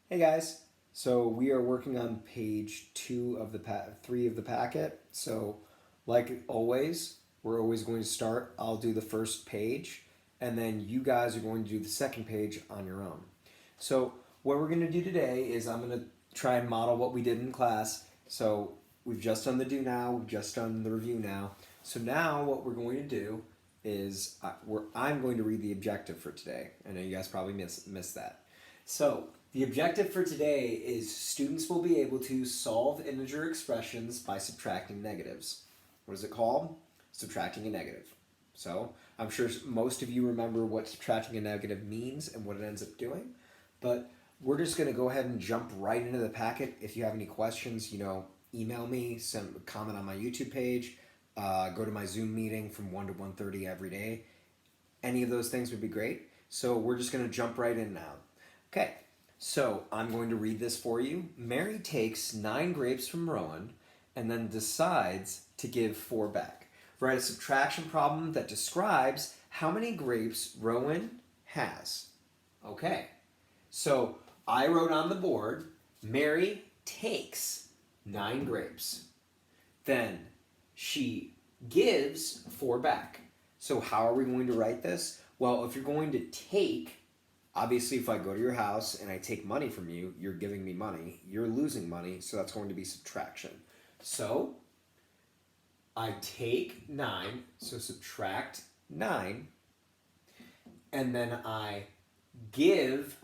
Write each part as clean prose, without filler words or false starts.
Hey guys, so we are working on page 3 of the packet. So, like always, we're always going to start. I'll do the first page, and then you guys are going to do the second page on your own. So, what we're going to do today is I'm going to try and model what we did in class. So, we've just done the do now, we've just done the review now. So, now what we're going to do is I'm going to read the objective for today. I know you guys probably missed that. So, the objective for today is students will be able to solve integer expressions by subtracting negatives. What is it called? Subtracting a negative. So, I'm sure most of you remember what subtracting a negative means and what it ends up doing, but we're just going to go ahead and jump right into the packet. If you have any questions, email me, send a comment on my YouTube page, go to my Zoom meeting from 1 to 1:30 every day. Any of those things would be great. So we're just going to jump right in now. Okay, so I'm going to read this for you. Mary takes 9 grapes from Rowan and then decides to give 4 back. Write a subtraction problem that describes how many grapes Rowan has. Okay, so I wrote on the board, Mary takes 9 grapes. Then she gives 4 back. So how are we going to write this? Well, if you're going to take, obviously if I go to your house and I take money from you, you're giving me money, you're losing money, so that's going to be subtraction. So I take 9, so subtract 9, and then I give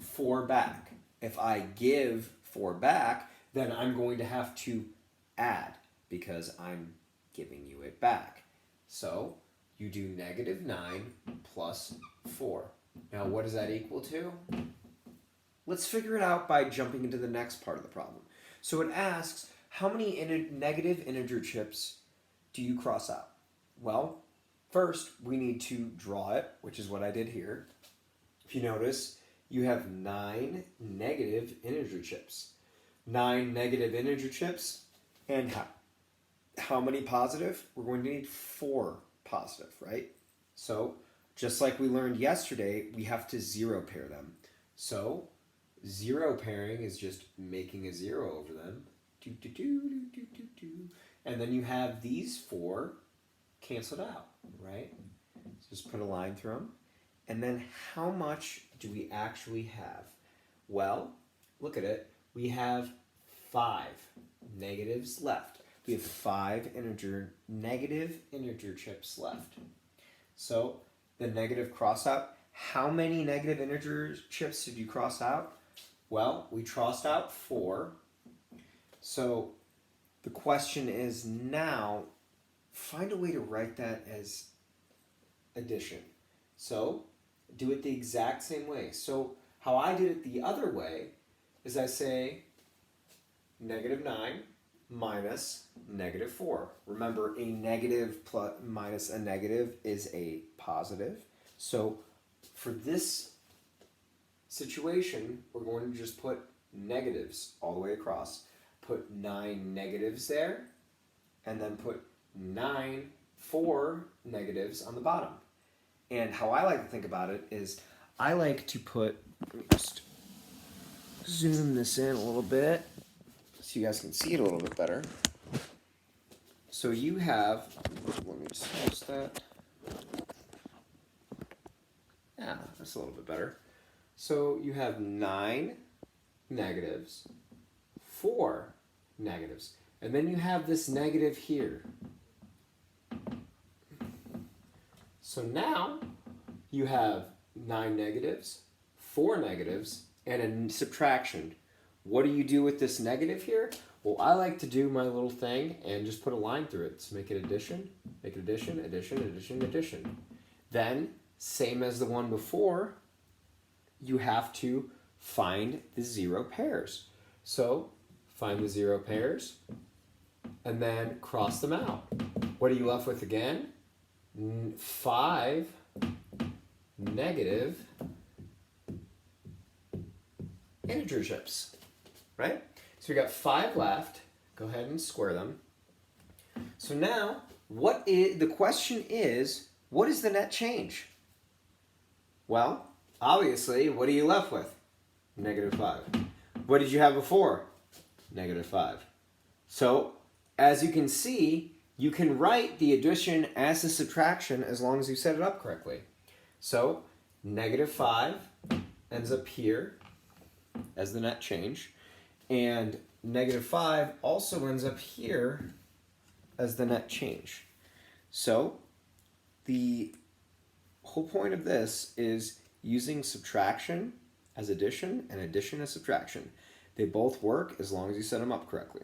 4 back. If I give 4 back, then I'm going to have to add because I'm giving you it back. So you do -9 plus 4. Now what does that equal to? Let's figure it out by jumping into the next part of the problem. So it asks, how many negative integer chips do you cross out? Well, first we need to draw it, which is what I did here. If you notice, you have 9 negative integer chips. 9 negative integer chips, and how many positive? We're going to need 4 positive, right? So just like we learned yesterday, we have to 0 pair them. So 0 pairing is just making a 0 over them. And then you have these 4 canceled out, right? So just put a line through them. And then how much do we actually have? Well, look at it. We have 5 negatives left. We have 5 negative integer chips left. So the negative cross out. How many negative integer chips did you cross out? Well, we crossed out 4. So the question is now, find a way to write that as addition. So do it the exact same way. So how I did it the other way is I say -9 minus -4. Remember, a negative minus a negative is a positive. So for this situation, we're going to just put negatives all the way across. Put 9 negatives there, and then put 4 negatives on the bottom. And how I like to think about it is I like to put, let me just zoom this in a little bit so you guys can see it a little bit better. So you have, let me just post that. Yeah, that's a little bit better. So you have 9 negatives, 4 negatives, and then you have this negative here. So now you have 9 negatives, 4 negatives, and a subtraction. What do you do with this negative here? Well, I like to do my little thing and just put a line through it. So make it addition, addition. Then, same as the one before, you have to find the 0 pairs. So find the 0 pairs and then cross them out. What are you left with again? 5 negative integer chips, right? So we got 5 left. Go ahead and square them. So now, the question is, what is the net change? Well, obviously, what are you left with? -5. What did you have before? -5. So, as you can see, you can write the addition as a subtraction as long as you set it up correctly. So, -5 ends up here as the net change, and -5 also ends up here as the net change. So, the whole point of this is using subtraction as addition and addition as subtraction. They both work as long as you set them up correctly.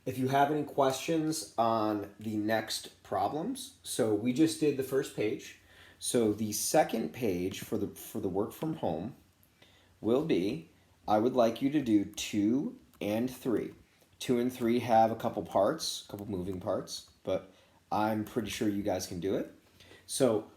If you have any questions on the next problems, so we just did the first page. So the second page for the work from home will be, I would like you to do 2 and 3. 2 and 3 have a couple parts, a couple moving parts, but I'm pretty sure you guys can do it. So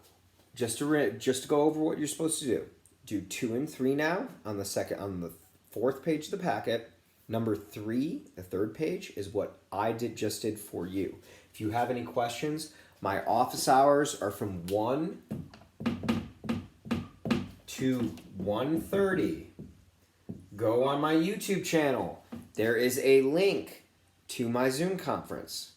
just to go over what you're supposed to do 2 and 3 now on the fourth page of the packet. Number 3, the third page, is what I just did for you. If you have any questions, my office hours are from 1 to 1:30. Go on my YouTube channel. There is a link to my Zoom conference.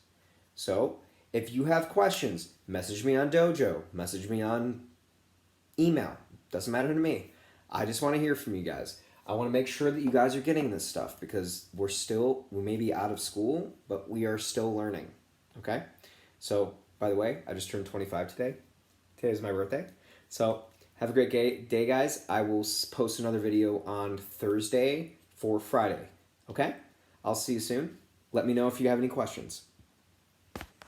So if you have questions, message me on Dojo, message me on email. Doesn't matter to me. I just want to hear from you guys. I want to make sure that you guys are getting this stuff because we may be out of school, but we are still learning. Okay? So, by the way, I just turned 25 today. Today is my birthday. So, have a great day, guys. I will post another video on Thursday for Friday. Okay? I'll see you soon. Let me know if you have any questions.